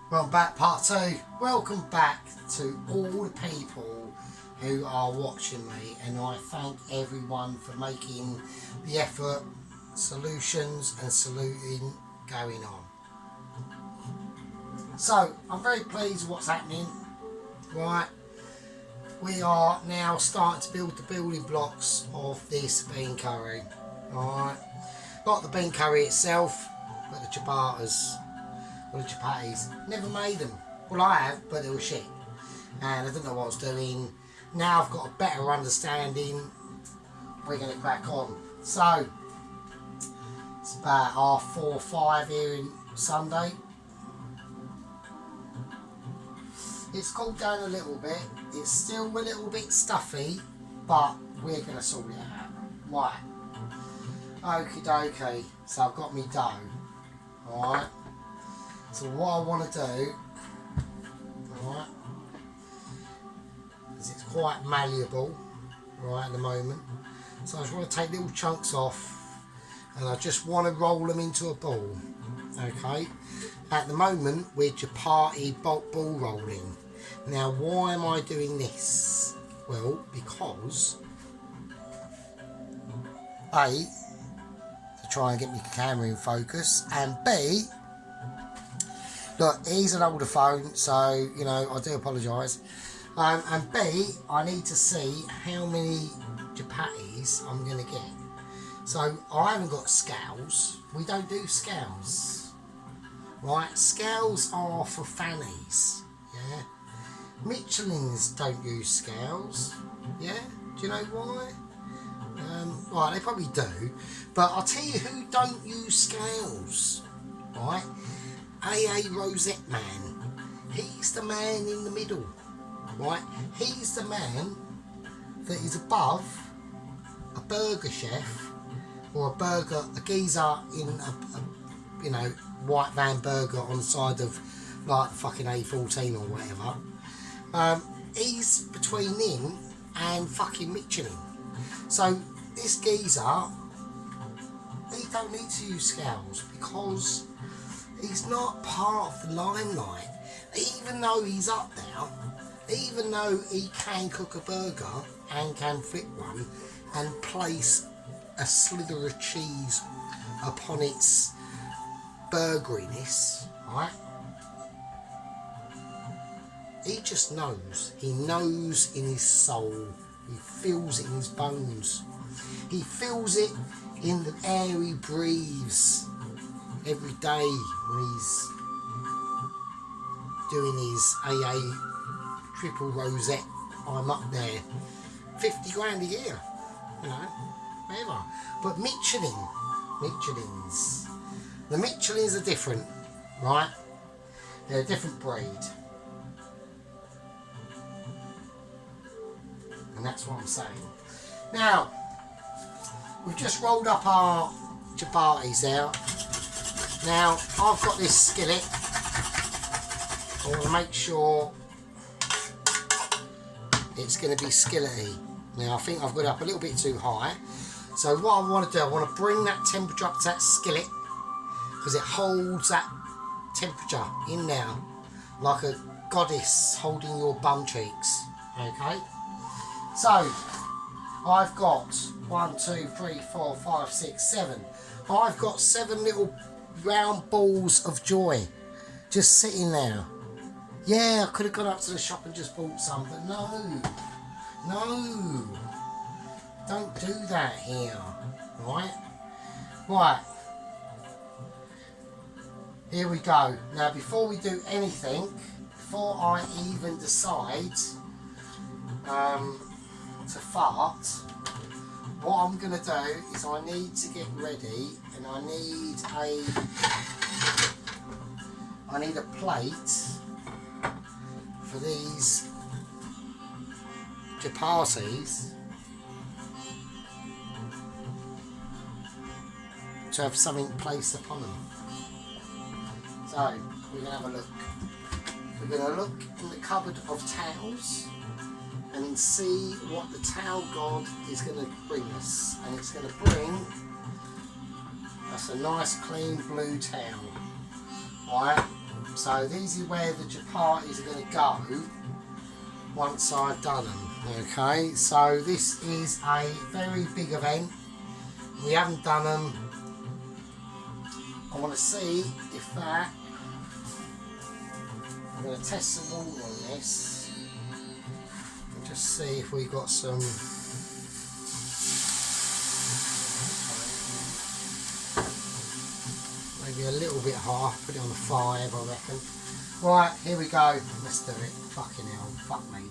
Welcome back, part 2. Welcome back to all the people who are watching me, and I thank everyone for making the effort, solutions and saluting going on. So, I'm very pleased with what's happening. Right, we are now starting to build the building blocks of this bean curry. Alright, not the bean curry itself, but the ciabattas. Or the chapatis. Never made them. Well, I have, but they were shit. And I didn't know what I was doing. Now I've got a better understanding. We're going to crack on. So, it's about 4:30 or 5 here in Sunday. It's cooled down a little bit. It's still a little bit stuffy, but we're going to sort it out. Right. Okie dokie. So I've got my dough. Alright. So what I want to do, alright, is it's quite malleable, right, at the moment. So I just want to take little chunks off, and I just want to roll them into a ball, okay. At the moment, we're chapati ball rolling. Now, why am I doing this? Well, because A, to try and get my camera in focus, and B, look, he's an older phone, so, you know, I do apologise. And B, I need to see how many chapatis I'm going to get. So, I haven't got scales. We don't do scales. Right? Scales are for fannies. Yeah? Michelins don't use scales. Yeah? Do you know why? Right, they probably do. But I'll tell you who don't use scales. Right? AA Rosette Man. He's the man in the middle, right? He's the man that is above a burger chef or a geezer in a you know, white van burger on the side of like fucking A14 or whatever. He's between him and fucking Michelin. So this geezer, he don't need to use scales because he's not part of the limelight. Even though he's up there, even though he can cook a burger and can flip one and place a slither of cheese upon its burgeriness, right? He just knows. He knows in his soul. He feels it in his bones. He feels it in the air he breathes every day when he's doing his AA triple rosette. I'm up there, 50 grand a year, you know, whatever. But Michelins, the Michelins are different, right? They're a different breed, and that's what I'm saying. Now, we've just rolled up our chapatis there. Now, I've got this skillet. I want to make sure it's going to be skillety. Now, I think I've got it up a little bit too high. So what I want to do, I want to bring that temperature up to that skillet because it holds that temperature in there like a goddess holding your bum cheeks. Okay? So, I've got 1, 2, 3, 4, 5, 6, 7. I've got 7 little round balls of joy just sitting there. Yeah, I could have gone up to the shop and just bought some, but no, don't do that here, right, here we go. Now, before we do anything, before I even decide to fart, what I'm going to do is I need to get ready, and I need a plate for these chapatis to have something placed upon them. So we're going to have a look. We're going to look in the cupboard of towels and see what the towel god is going to bring us. And it's going to bring us a nice clean blue towel. Alright, So these are where the chapatis are going to go once I've done them. Okay, so this is a very big event. We haven't done them. I want to see if that. I'm going to test some water on this and just see if we got some. Maybe a little bit hot. Put it on the 5, I reckon. Right, here we go. Let's do it. Fucking hell, fuck me.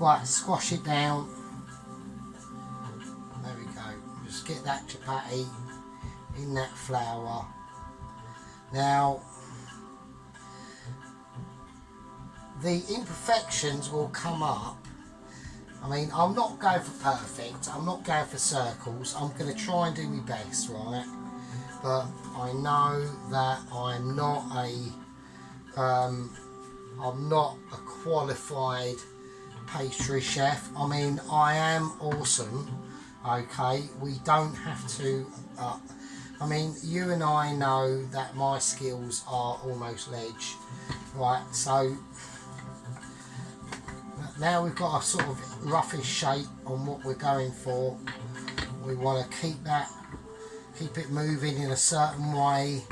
Right, squash it down. There we go. Just get that chapati in that flour. Now, the imperfections will come up. I mean, I'm not going for perfect. I'm not going for circles. I'm going to try and do my best, right? But I know that I'm not a qualified pastry chef. I mean, I am awesome, okay? We don't have to, I mean, you and I know that my skills are almost ledge, right? So now we've got a sort of roughish shape on what we're going for. We want to keep it moving in a certain way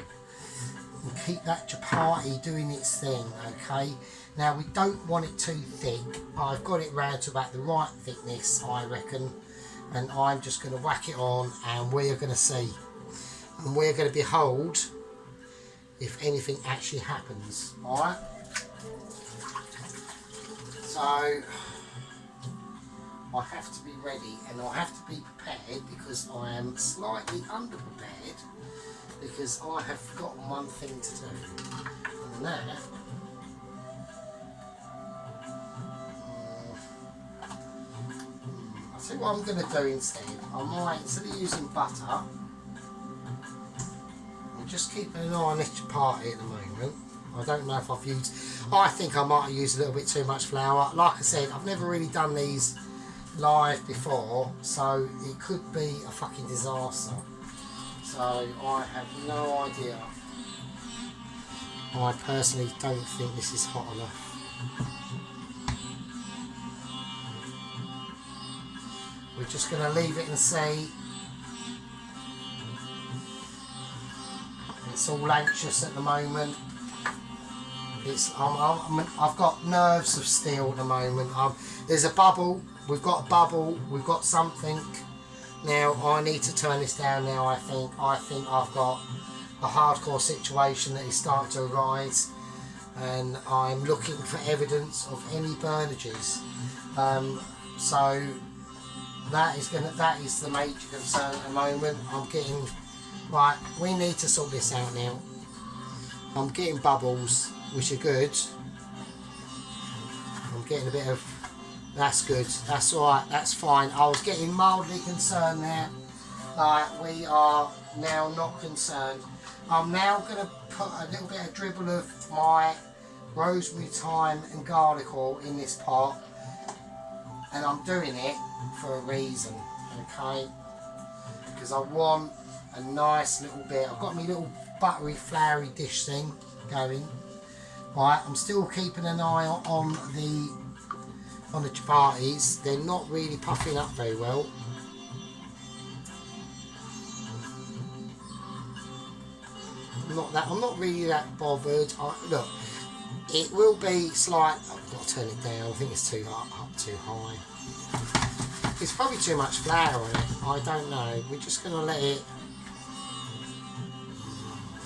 and keep that chapati doing its thing, okay? Now we don't want it too thick. I've got it round to about the right thickness, I reckon, and I'm just going to whack it on and we're going to see. And we're going to behold if anything actually happens, alright? So I have to be ready and I have to be prepared because I am slightly underprepared because I have forgotten one thing to do, and that I'll see what I'm going to do instead. I might, instead of using butter, I'm just keeping an eye on this chapati at the moment. I don't know if I've used, I think I might have used a little bit too much flour. Like I said, I've never really done these live before, so it could be a fucking disaster. So I have no idea. I personally don't think this is hot enough. We're just going to leave it and see. It's all anxious at the moment. It's I've got nerves of steel at the moment. There's a bubble. We've got a bubble. We've got something. Now I need to turn this down. Now I think I've got a hardcore situation that is starting to arise, and I'm looking for evidence of any burnages. So that is the major concern at the moment. I'm getting right. We need to sort this out now. I'm getting bubbles, which are good. I'm getting a bit of. That's good. That's all right. That's fine. I was getting mildly concerned there. We are now not concerned. I'm now going to put a little bit of dribble of my rosemary, thyme and garlic oil in this pot, and I'm doing it for a reason, okay? Because I want a nice little bit. I've got my little buttery, floury dish thing going. Right, I'm still keeping an eye on the chapatis. They're not really puffing up very well. I'm not really that bothered. Look, it will be slight. I've got to turn it down. I think it's too high. It's probably too much flour in it. I don't know. We're just going to let it.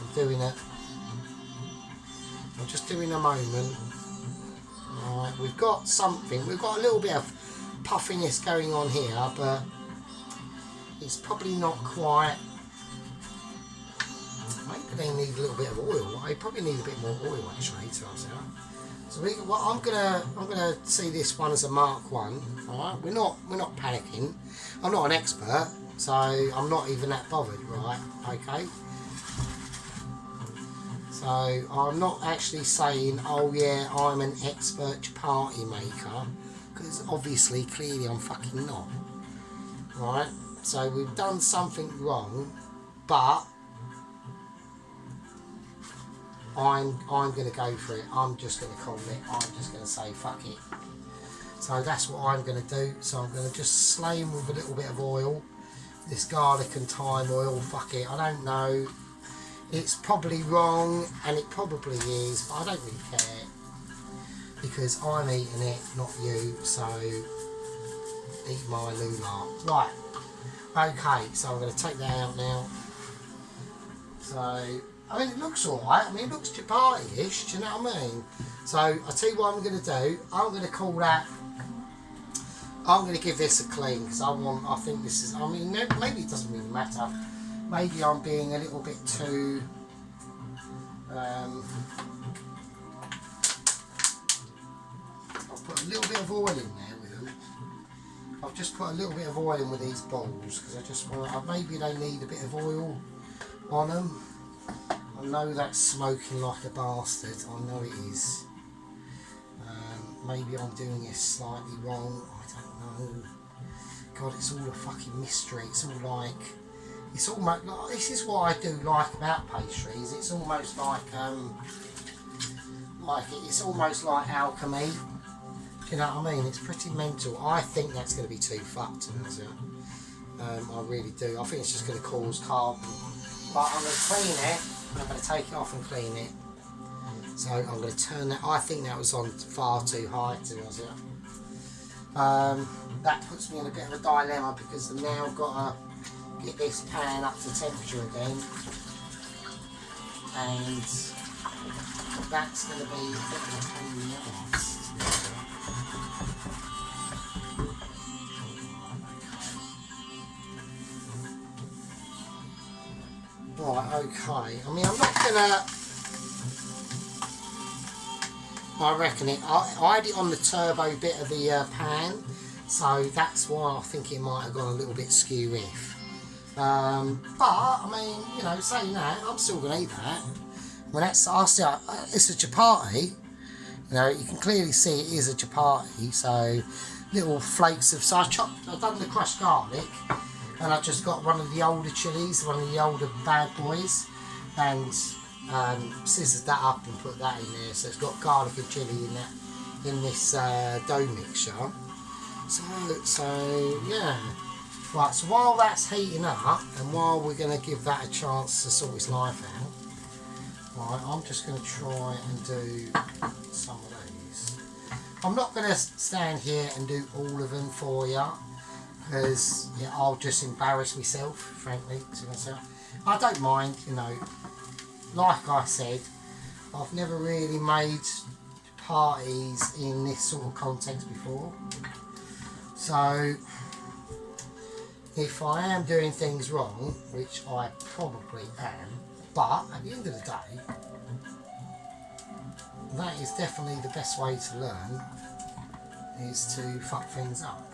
I'm doing it. I'm just doing a moment. Alright, we've got something. We've got a little bit of puffiness going on here, but it's probably not quite. Maybe they need a little bit of oil. I probably need a bit more oil actually to us out. So I'm gonna see this one as a Mark 1. Alright, we're not panicking. I'm not an expert, so I'm not even that bothered, right? Okay. So I'm not actually saying, oh yeah, I'm an expert chapati maker, because obviously, clearly I'm fucking not. Right? So we've done something wrong, but I'm going to go for it. I'm just going to call it. I'm just going to say fuck it. So that's what I'm going to do. So I'm going to just slay him with a little bit of oil. This garlic and thyme oil, fuck it. I don't know. It's probably wrong, and it probably is, but I don't really care. Because I'm eating it, not you, so eat my lula. Right. Okay, so I'm going to take that out now. So, I mean, it looks alright. I mean, it looks chapati-ish, do you know what I mean? So, I'll tell you what I'm going to do. I'm going to call that... I'm going to give this a clean, because I think this is... I mean, maybe it doesn't really matter. Maybe I'm being a little bit too... I'll put a little bit of oil in there with them. I've just put a little bit of oil in with these bowls, because I just want... maybe they need a bit of oil on them. I know that's smoking like a bastard, I know it is. Maybe I'm doing this slightly wrong, I don't know. God, it's all a fucking mystery. It's all like, it's almost like, this is what I do like about pastries. It's almost like it's almost like alchemy. Do you know what I mean? It's pretty mental. I think that's going to be too fucked, isn't it? I really do. I think it's just going to cause carbon. But I'm going to clean it. I'm going to take it off and clean it. So I'm going to turn that. I think that was on far too high, to be honest. That puts me in a bit of a dilemma, because I've now got to get this pan up to temperature again, and that's going to be a bit of a pain in the arse. Right, okay. I mean, I'm not gonna... I reckon I had it on the turbo bit of the pan, so that's why I think it might have gone a little bit skew-if. But, I mean, you know, saying that, I'm still going to eat that. When it's a chapati, you know, you can clearly see it is a chapati, so little flakes of... So I've done the crushed garlic, and I've just got one of the older chilies, one of the older bad boys, and scissored that up and put that in there. So it's got garlic and chili in this dough mixture. So yeah. Right, so while that's heating up, and while we're going to give that a chance to sort its life out, right, I'm just going to try and do some of these. I'm not going to stand here and do all of them for you, because yeah, I'll just embarrass myself, frankly, to myself. I don't mind, you know. Like I said, I've never really made parties in this sort of context before. So, if I am doing things wrong, which I probably am, but at the end of the day, that is definitely the best way to learn, is to fuck things up.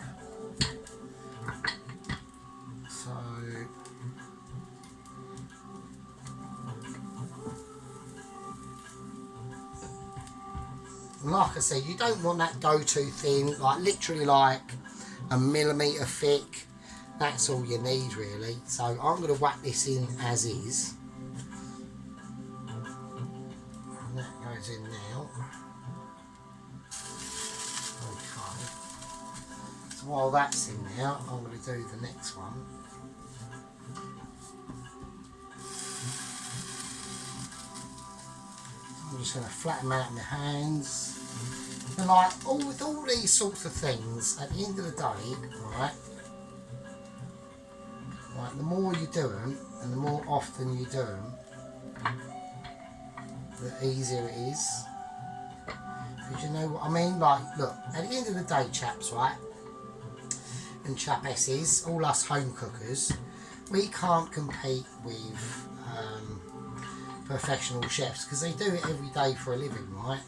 So, like I said, you don't want that dough too thin, like literally like a millimetre thick. That's all you need really. So I'm going to whack this in as is. And that goes in now. Okay. So while that's in there, I'm going to do the next one. I'm just going to flatten them out in my hands. And like, with all these sorts of things, at the end of the day, right, the more you do them, and the more often you do them, the easier it is. Because you know what I mean? Like, look, at the end of the day, chaps, right, and chapesses, all us home cookers, we can't compete with professional chefs, because they do it every day for a living, right?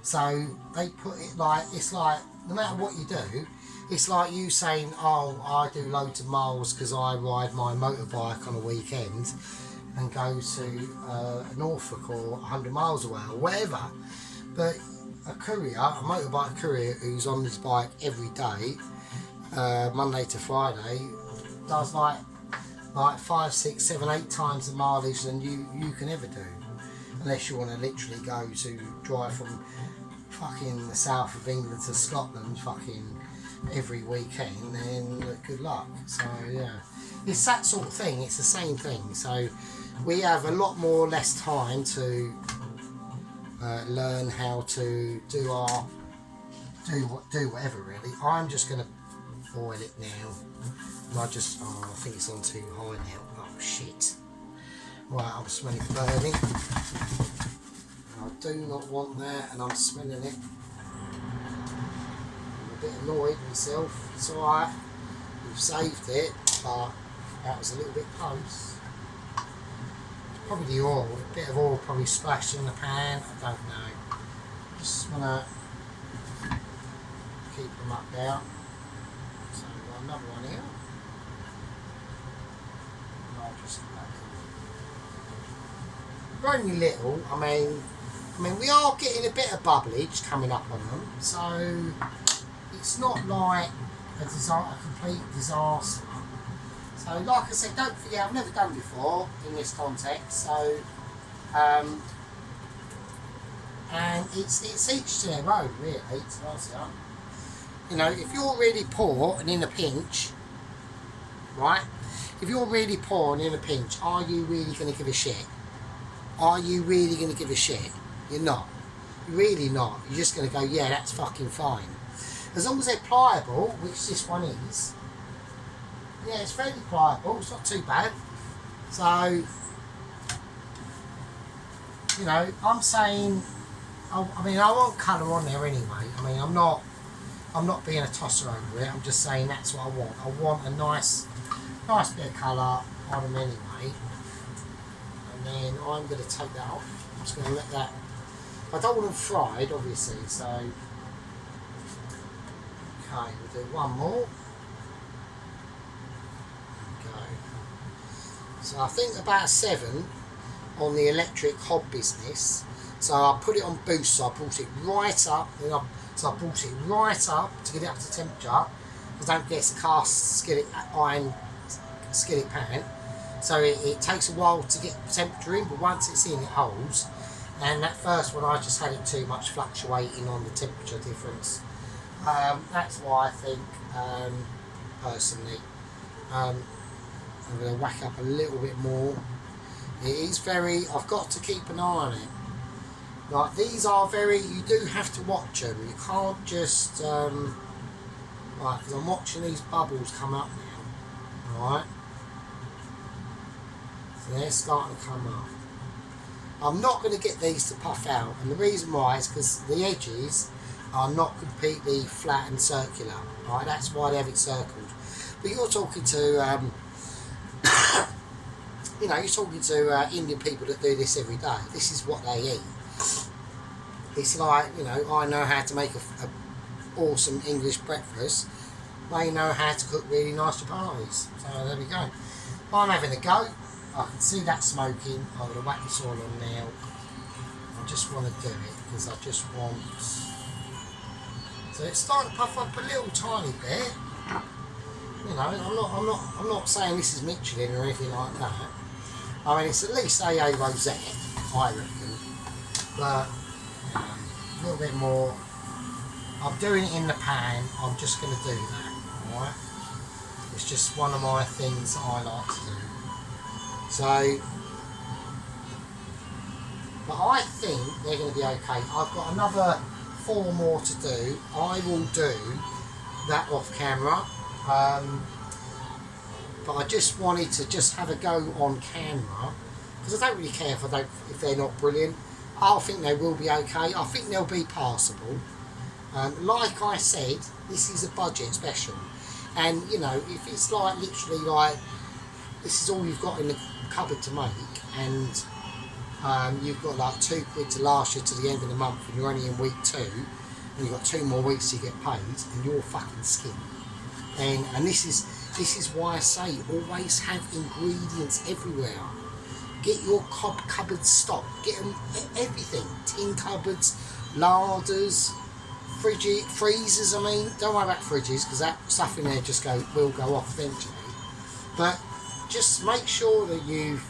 So they put it like, it's like, no matter what you do, it's like you saying, oh, I do loads of miles because I ride my motorbike on a weekend and go to Norfolk or 100 miles away or whatever. But a courier, a motorbike courier who's on his bike every day, Monday to Friday, does like 5, 6, 7, 8 times the mileage than you can ever do. And unless you want to literally go to drive from fucking the south of England to Scotland fucking every weekend, then good luck. So yeah, it's that sort of thing. It's the same thing. So we have a lot more less time to learn how to do whatever really. I'm just gonna boil it now. I think it's on too high now. Oh shit. Right, I'm smelling burning. I do not want that, and I'm smelling it. I'm a bit annoyed with myself. It's alright. We've saved it, but that was a little bit close. Probably the oil. A bit of oil probably splashed in the pan. I don't know. Just want to keep them up there. So we've got another one here. And I'll just only little. I mean, we are getting a bit of bubblage coming up on them, so it's not like a complete disaster. So, like I said, don't forget, I've never done before in this context. So, and it's each to their own, really. You know, if you're really poor and in a pinch, right? If you're really poor and in a pinch, are you really going to give a shit? Are you really going to give a shit? You're not. You're really not. You're just going to go, yeah, that's fucking fine. As long as they're pliable, which this one is, yeah, it's fairly pliable. It's not too bad. So, you know, I'm saying, I mean, I want colour on there anyway. I mean, I'm not being a tosser over it. I'm just saying that's what I want. I want a nice bit of colour on them anyway. And then I'm going to take that off. I'm just going to let that. I don't want them fried, obviously. So, okay, we'll do one more. So I think about a 7 on the electric hob business. So I put it on boost, so I brought it right up. So I brought it right up to get it up to temperature. Because don't get a cast skillet, iron skillet pan. So it takes a while to get the temperature in, but once it's in, it holds. And that first one, I just had it too much fluctuating on the temperature difference. That's why I think, personally, I'm going to whack up a little bit more. It is very, I've got to keep an eye on it. Like, these are very, you do have to watch them. You can't just, right, because I'm watching these bubbles come up now. Alright? So they're starting to come up. I'm not going to get these to puff out. And the reason why is because the edges are not completely flat and circular. Right? That's why they have it circled. But you're talking to, you know, you're talking to Indian people that do this every day. This is what they eat. It's like, you know, I know how to make a awesome English breakfast. They know how to cook really nice chapatis. So there we go. I'm having a go. I can see that smoking. I'm going to whack this all on now. I just want to do it because I just want. So it's starting to puff up a little tiny bit. You know, I'm not saying this is Michelin or anything like that. I mean, it's at least AA Rosette, I reckon. But a little bit more. I'm doing it in the pan. I'm just going to do that. Alright? It's just one of my things that I like to do. So, but I think they're going to be okay. I've got another 4 more to do. I will do that off camera. But I just wanted to just have a go on camera because I don't really care if they're not brilliant. I think they will be okay. I think they'll be passable. Like I said, this is a budget special, and you know, if it's like literally like this is all you've got in the cupboard to make, and you've got like £2 to last you to the end of the month, and you're only in week 2, and you've got 2 more weeks to get paid, and you're fucking skinned. And this is why I say always have ingredients everywhere. Get your cupboards stocked. Get them everything. Tin cupboards, larders, freezers. I mean, don't worry about fridges because that stuff in there just will go off eventually. But just make sure that you've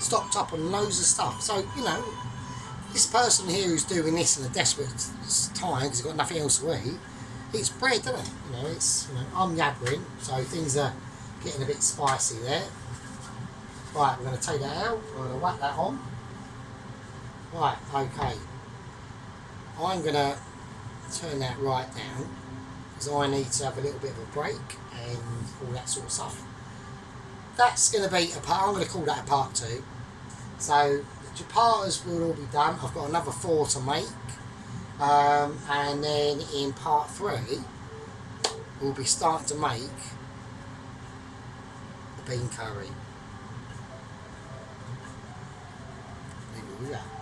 stocked up on loads of stuff. So, you know, this person here who's doing this in a desperate time because he's got nothing else to eat, it's bread, doesn't it? You know, it's, you know, I'm yabbering, so things are getting a bit spicy there. Right, we're going to take that out, we're going to whack that on. Right, okay. I'm going to turn that right down because I need to have a little bit of a break and all that sort of stuff. That's going to be a part, I'm going to call that a part 2. So the ciabattas will all be done. I've got another 4 to make. And then in part 3, we'll be starting to make the bean curry. Leave it with that.